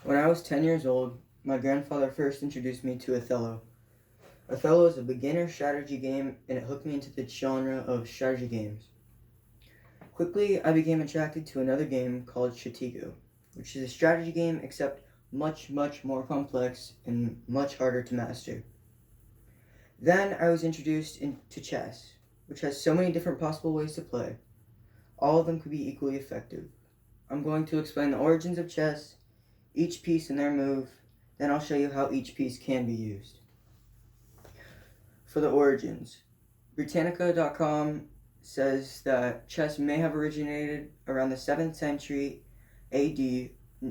When I was 10 years old, my grandfather first introduced me to Othello. Othello is a beginner strategy game and it hooked me into the genre of strategy games. Quickly, I became attracted to another game called Stratego, which is a strategy game except much, much more complex and much harder to master. Then I was introduced into chess, which has so many different possible ways to play. All of them could be equally effective. I'm going to explain the origins of chess, each piece and their move, then I'll show you how each piece can be used. For the origins, Britannica.com says that chess may have originated around the 7th century AD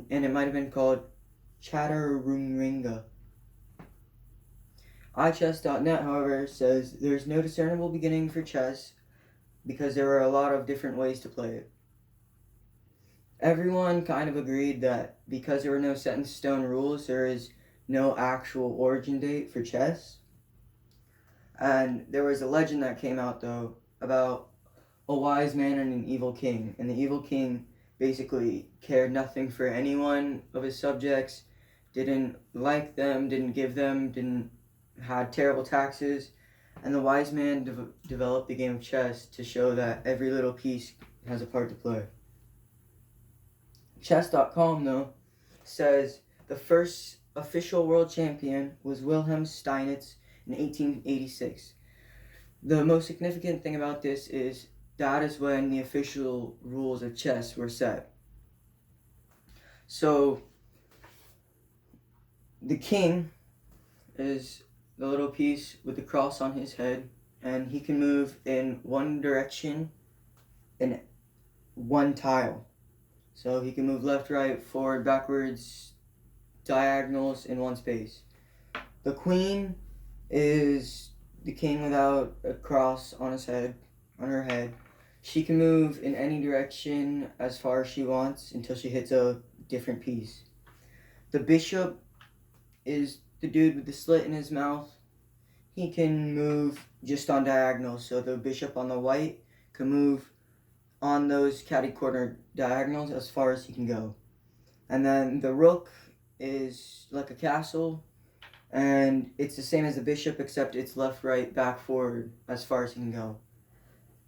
and it might have been called Chaturanga. iChess.net, however, says there's no discernible beginning for chess because there are a lot of different ways to play it. Everyone kind of agreed that because there were no set in stone rules, there is no actual origin date for chess. And there was a legend that came out, though, about a wise man and an evil king. And the evil king basically cared nothing for anyone of his subjects, didn't like them, didn't give them, didn't had terrible taxes. And the wise man developed the game of chess to show that every little piece has a part to play. Chess.com, though, says the first official world champion was Wilhelm Steinitz in 1886. The most significant thing about this is that is when the official rules of chess were set. So, the king is the little piece with the cross on his head, and he can move in one direction in one tile. So he can move left, right, forward, backwards, diagonals in one space. The queen is the king without a cross on her head. She can move in any direction as far as she wants until she hits a different piece. The bishop is the dude with the slit in his mouth. He can move just on diagonals, so the bishop on the white can move on those catty corner diagonals as far as he can go. And then the rook is like a castle, and it's the same as the bishop except it's left, right, back, forward as far as he can go.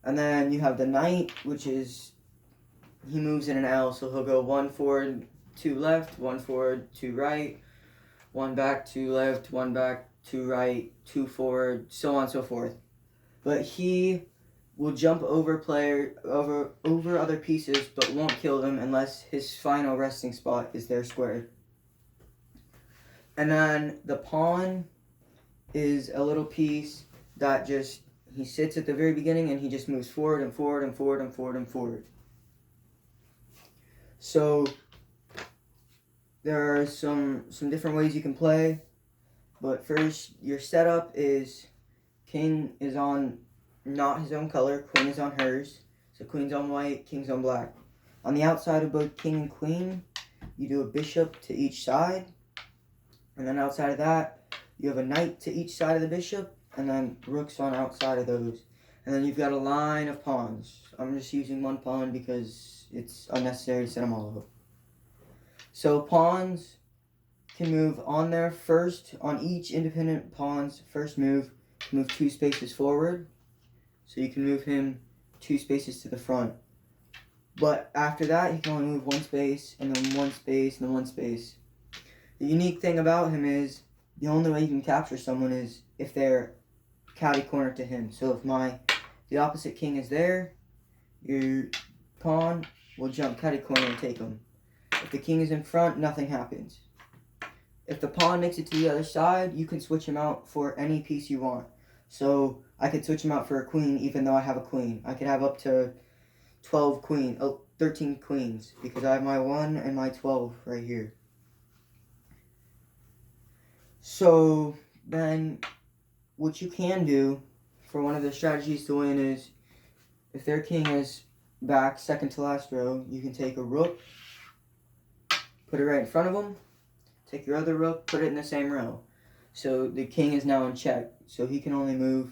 And then you have the knight, which is he moves in an L, so he'll go one forward, two left, one forward, two right, one back, two left, one back, two right, two forward, so on and so forth. But he will jump over other pieces, but won't kill them unless his final resting spot is their square. And then the pawn is a little piece that he sits at the very beginning and he just moves forward and forward and forward and forward and forward. So there are some different ways you can play, but first your setup is king is on not his own color, queen is on hers. So queen's on white, king's on black. On the outside of both king and queen, you do a bishop to each side. And then outside of that, you have a knight to each side of the bishop, and then rooks on outside of those. And then you've got a line of pawns. I'm just using one pawn because it's unnecessary to set them all up. So pawns can move on there first, on each independent pawn's first move two spaces forward. So you can move him two spaces to the front. But after that, he can only move one space, and then one space, and then one space. The unique thing about him is the only way you can capture someone is if they're catty corner to him. So if the opposite king is there, your pawn will jump catty corner and take him. If the king is in front, nothing happens. If the pawn makes it to the other side, you can switch him out for any piece you want. So I could switch him out for a queen even though I have a queen. I could have up to 13 queens because I have my 1 and my 12 right here. So then what you can do for one of the strategies to win is if their king is back second to last row, you can take a rook, put it right in front of them, take your other rook, put it in the same row. So the king is now in check, so he can only move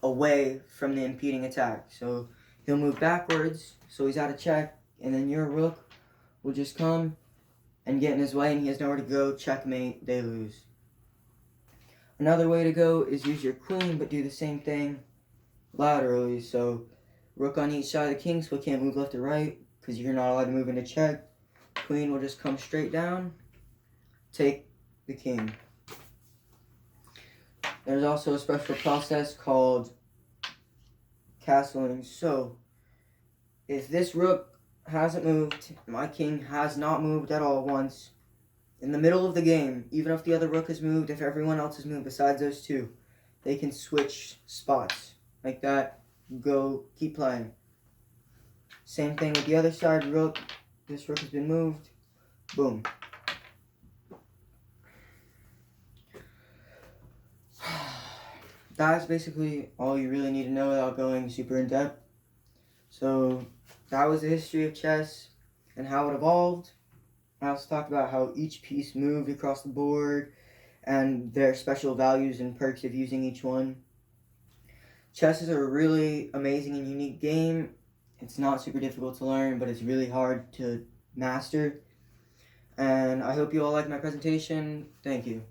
away from the impeding attack. So he'll move backwards, so he's out of check, and then your rook will just come and get in his way and he has nowhere to go, checkmate, they lose. Another way to go is use your queen, but do the same thing laterally. So rook on each side of the king, so it can't move left or right, because you're not allowed to move into check. Queen will just come straight down, take the king. There's also a special process called castling. So if this rook hasn't moved, my king has not moved at all once, in the middle of the game, even if the other rook has moved, if everyone else has moved besides those two, they can switch spots like that. Go, keep playing. Same thing with the other side rook. This rook has been moved. Boom. That's basically all you really need to know without going super in depth. So that was the history of chess and how it evolved. I also talked about how each piece moved across the board and their special values and perks of using each one. Chess is a really amazing and unique game. It's not super difficult to learn, but it's really hard to master. And I hope you all liked my presentation. Thank you.